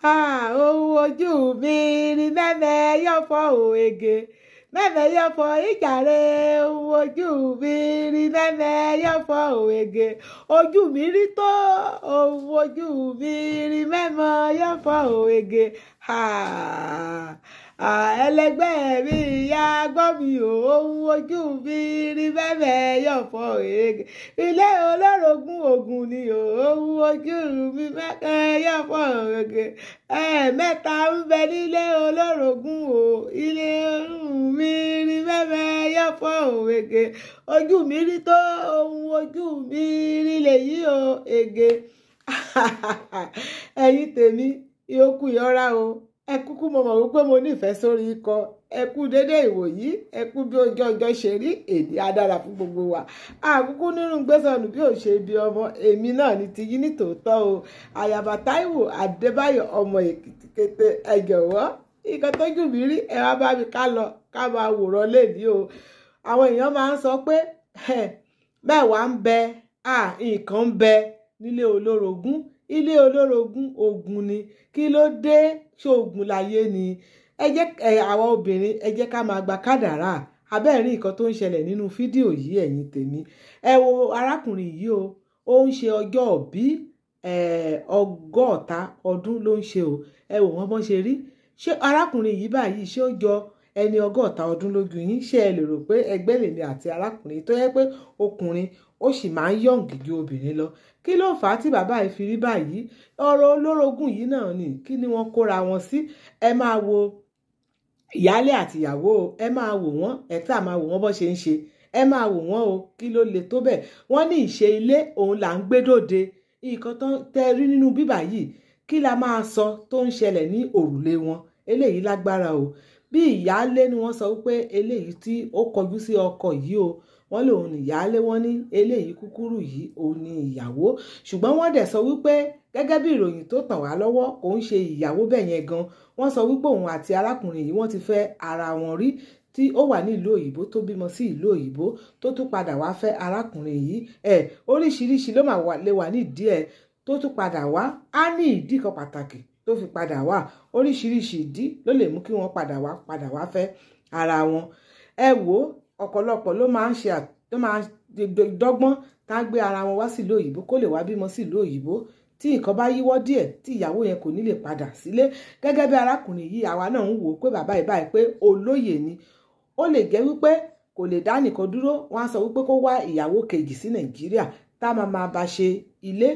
ohun ojú mi rí mẹ́mẹ́ yóò fọ́ òwege mẹ́mẹ́ yóò fọ́ ìjàre ohun ojú mi rí mẹ́mẹ́ yóò fọ́ òwege ojú mi rí tó ohun ojú mi rí mẹ́mẹ́ yóò fọ́ òwege ẹlẹgbẹ́ mi ìyá gbọ́ mi ohun ojú mi rí mẹ́mẹ́ yóò fọ́ òwege ilé olórogún ogun ni ohun ojú mi mẹ́mẹ́ yóò fọ́ òwege mẹ́ta ń bẹ nílé olórogún o ilé mi rí mẹ́mẹ́ yóò fọ́ òwege ojú mi rí tó ohun ojú mi rí lèyí o ege ẹ̀yin tèmi ìyókù yọra o ẹ kúkú mo mọ̀ wípé mo nífẹ̀ẹ́ sórí ikọ̀ ẹ kú dédé ìwòyí ẹ kú bí ojú ọjọ́ ṣe rí èdè adára fún gbogbo wa àkúkú nínú gbèsànù bí ò ṣe bí ọmọ èmi náà ní tiyín ní tòótọ́ o àyàbá Táíwò Adébáyọ̀ ọmọ Èkìtì kété ẹ jọ̀wọ́ nǹkan tójú mi rí ẹ wá bá mi ká lọ ká máa wòran lèdí o àwọn èèyàn máa ń sọ pé mẹ́wàá ń bẹ nǹkan ń bẹ nílé olórogún ilé olórogún ogun ni kí ló dé ṣé ogun láyé ni ẹ jẹ́ àwọn obìnrin ẹ jẹ́ ká máa gba kádàrá abẹ́ẹ̀rí nǹkan tó ń ṣẹlẹ̀ nínú fídíò yìí ẹ̀yin tèmi ẹ wo arákùnrin yìí o ó ń ṣe ọjọ́ òbí 100 ọdún ló ń ṣe o ẹ wò wọ́n bọ́n ṣe rí ṣé arákùnrin yìí báyìí ṣé ó jọ ẹni 100 ọdún lójú yín ṣé ẹ lè rò pé ẹgbẹ́ lèmi àti arákùnrin tó yẹ pé ọkùnrin ó sì máa ń yọ̀ǹgì ju obìnrin lọ kí ló fà á tí bàbá yìí fi rí báyìí ọ̀rọ̀ olórogún yìí náà ni kí ni wọ́n kóra wọn sí ẹ máa wo ìyálé àti ìyàwó ẹ máa wò wọ́n ẹ tá máa wò wọ́n bó ṣe ń ṣe ẹ máa wò wọ́n o kí ló le tó bẹ́ẹ̀ wọ́n ní ìṣe ilé òun là ń gbé dòde nǹkan tó tẹ rí nínú bíbà yìí kí la máa sọ tó ń ṣẹlẹ̀ ní òrùlé wọn eléyìí lágbára o bí ìyálé ni wọ́n sọ wípé eléyìí tí ó kọjú sí ọkọ yìí o wọ́n lòun ní ìyálé wọ́n ní eléyìí kúkúrú yìí òun ní ìyàwó ṣùgbọ́n wọ́n dẹ̀ sọ wípé gẹ́gẹ́ bí ìròyìn tó tàn wá lọ́wọ́ kò ń ṣe ìyàwó bẹ́ẹ̀ yẹn gan wọ́n sọ wípé òun àti arákùnrin yìí wọ́n ti fẹ́ ara wọn rí tí ó wà ní ìlú òyìnbó tó bímọ sí ìlú òyìnbó tó tún padà wá fẹ́ arákùnrin yìí oríṣiríṣi ló máa lè wà nídìí ẹ̀ tó tún padà wá á ní ìdí kan pàtàkì tó fi padà wá oríṣiríṣi ìdí ló lè mú kí wọ́n padà wá fẹ́ ara wọn ẹ wò ọ̀pọ̀lọpọ̀ ló máa ń ṣe dọ́gbọ́n tá gbé ara wọn wá sílùú òyìnbó kó lè wá bímọ sílùú òyìnbó tí nǹkan bá yíwọ́ díẹ̀ tí ìyàwó yẹn kò ní lè padà sílé gẹ́gẹ́ bí arákùnrin yìí àwa náà ń wò ó pé bàbá ìbáyìí pé olóyè ni ó lè jẹ́ wípé kò lè dá nìkan dúró wọ́n á sọ wípé kó wá ìyàwó kejì sí Nàìjíríà tá máa bá ṣe ilé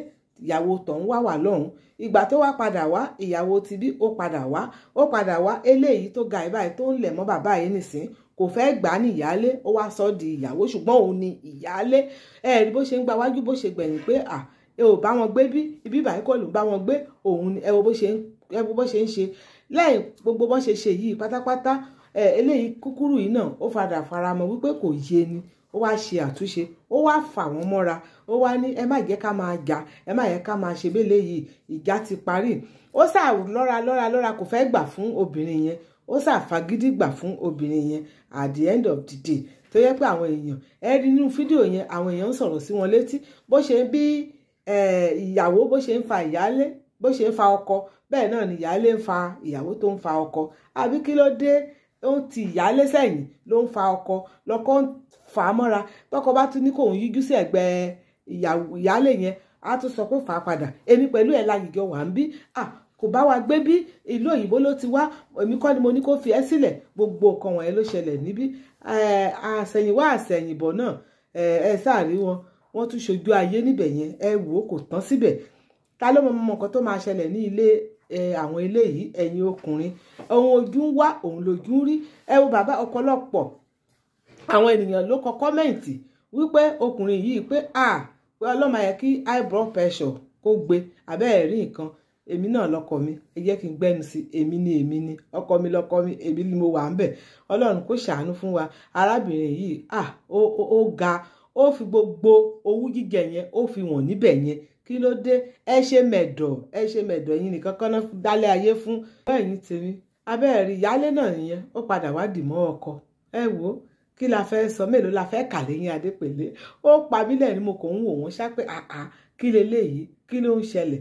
ìyàwó tọ̀hún wà lọ́hùn ìgbà tó wá padà wá ìyàwó ti bí ó padà wá eléyìí tó ga ìbáyìí tó ń lẹ̀ mọ́ bàbá yìí nìsín kò fẹ́ gbà ní ìyálé ó wá sọ di ìyàwó ṣùgbọ́n òun ni ìyálé ẹ rí bó ṣe ń gba wájú bó ṣe gbẹ̀yìn pé ẹ ò bá wọn gbé bí ibi ìbàyí kò lù bá wọn gbé òun ni ẹ wo bó ṣe ń ṣe lẹ́yìn gbogbo bó ṣe ṣe yìí pátápátá eléyìí kúkúrú yìí náà ó padà faramọ́ wípé kò yé ni ó wá ṣe àtúnṣe ó wá fà wọ́n mọ́ra ó wá ní ẹ má jẹ́ ká máa jà ẹ má jẹ́ ká máa ṣe bẹ́lẹ̀ yìí ìjà ti parí ó ṣàwù lọ́ra kò fẹ́ gbà fún obìnrin yẹn ó ṣàfagídí gbà fún obìnrin yẹn at the end of the day tó yẹ pé àwọn èèyàn ẹ rí nínú fídíò yẹn àwọn èèyàn ń sọ̀rọ̀ sí wọn létí bó ṣe bí ìyàwó bó ṣe ń fa ìyálé bó ṣe ń fa ọkọ bẹ́ẹ̀ náà ni ìyálé ń fa ìyàwó tó ń fa ọkọ àbí kí ló dé ó ń ti ìyálé sẹ́yìn ló ń fa ọkọ lọ́kọ ń fà á mọ́ra tọkọ bá tún ní kóun yíjú sí ẹ̀gbẹ́ ìyálé yẹn á tún sọ pé fà á padà èmi pẹ̀lú ẹ̀ láyìíjọ wà ń bí kò bá wa gbé bí ìlú òyìnbó ló ti wá èmi kọ́ ni mo ní kó fi ẹ́ sílẹ̀ gbogbo nǹkan wọ̀nyẹn ló ṣẹlẹ̀ níbí àṣẹ̀yìnwá àṣẹ̀yìnbọ̀ náà ẹ sáàrí wọ́n tún ṣojú ayé níbẹ̀ yẹn ẹ wò ó kò tán síbẹ̀ ta ló mọ nǹkan tó máa ṣẹlẹ̀ ní ilé àwọn ilé yìí ẹ̀yin ọkùnrin ohun ojú ń wá òun lójú ń rí ẹ wo bàbá ọ̀pọ̀lọpọ̀ àwọn ènìyàn ló kọ kọ́mẹ̀ǹtì wípé ọkùnrin yìí pé pé ọlọ́mọ yẹ kí high blood pressure kó gbé abẹ́ẹ̀ rí nǹkan èmi náà lọ́kọ mi ẹ jẹ́ kí n gbẹ́nu sí èmi ni ọkọ mi lọ́kọ mi èmi ni mo wà ń bẹ̀ ọlọ́run kó ṣàánú fún wa arábìnrin yìí ó ga ó fi gbogbo owú jíjẹ yẹn ó fi wọ̀n níbẹ̀ yẹn kí ló dé ẹ ṣe mẹ̀dọ̀ yín nìkan kan náà dálé ayé fún ẹ̀yin tèmi abẹ́ẹ̀ rí ìyálé náà nìyẹn ó padà wá dì mọ́ ọkọ ẹ wò ó kí la fẹ́ sọ mélòó la fẹ́ kà lẹ́yìn Adépèlé ó pa mí lẹ́rìn mo kò ń wò wọ́n ṣá pé kí leléyìí kí ló ń ṣẹlẹ̀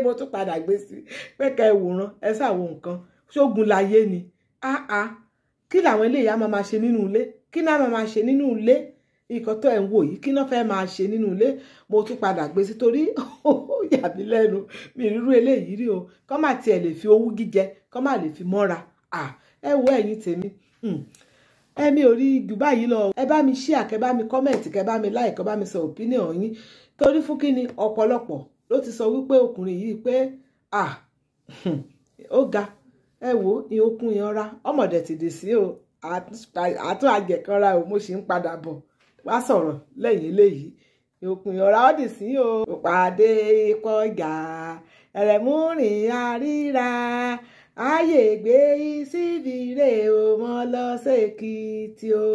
mo tún padà gbé sí pé ká ẹ wòran ẹ ṣàwo nǹkan ṣógun láyé ni kí làwọn eléyìí á máa ṣe nínú ilé kí náà máa ṣe nínú ilé nǹkan tó ẹ̀ ń wò yìí kí náà fẹ́ máa ṣe nínú ilé mo tún padà gbé sí torí ó yà mí lẹ́nu mi rírú eléyìí rí o kọ́ má tiẹ̀ lè fi owú gíjẹ kọ́ má lè fi mọ́ra ẹ wo ẹ̀yin tèmi ẹ̀mí ò rí jù báyìí lọ ẹ bá mi share kẹ́ bá mi comment kẹ́ bá mi like kẹ́ bá mi sọ opinion yín torí fún kíni ọ̀pọ̀lọpọ̀ ló ti sọ wípé ọkùnrin yìí pé ó ga ẹ wo ìhókùn yẹn ra ọmọdé ti dì sí o àtún àjẹkànra o mo sì ń padà bọ̀ wá sọ̀rọ̀ lẹ́yìn eléyìí ìhókùn yẹn ra ó dì sí o pàdé ìpọ́jà ẹ̀rẹ̀múrìn àríra ayé gbé síbi rè o mọ́ lọ́sẹ̀kìtì o.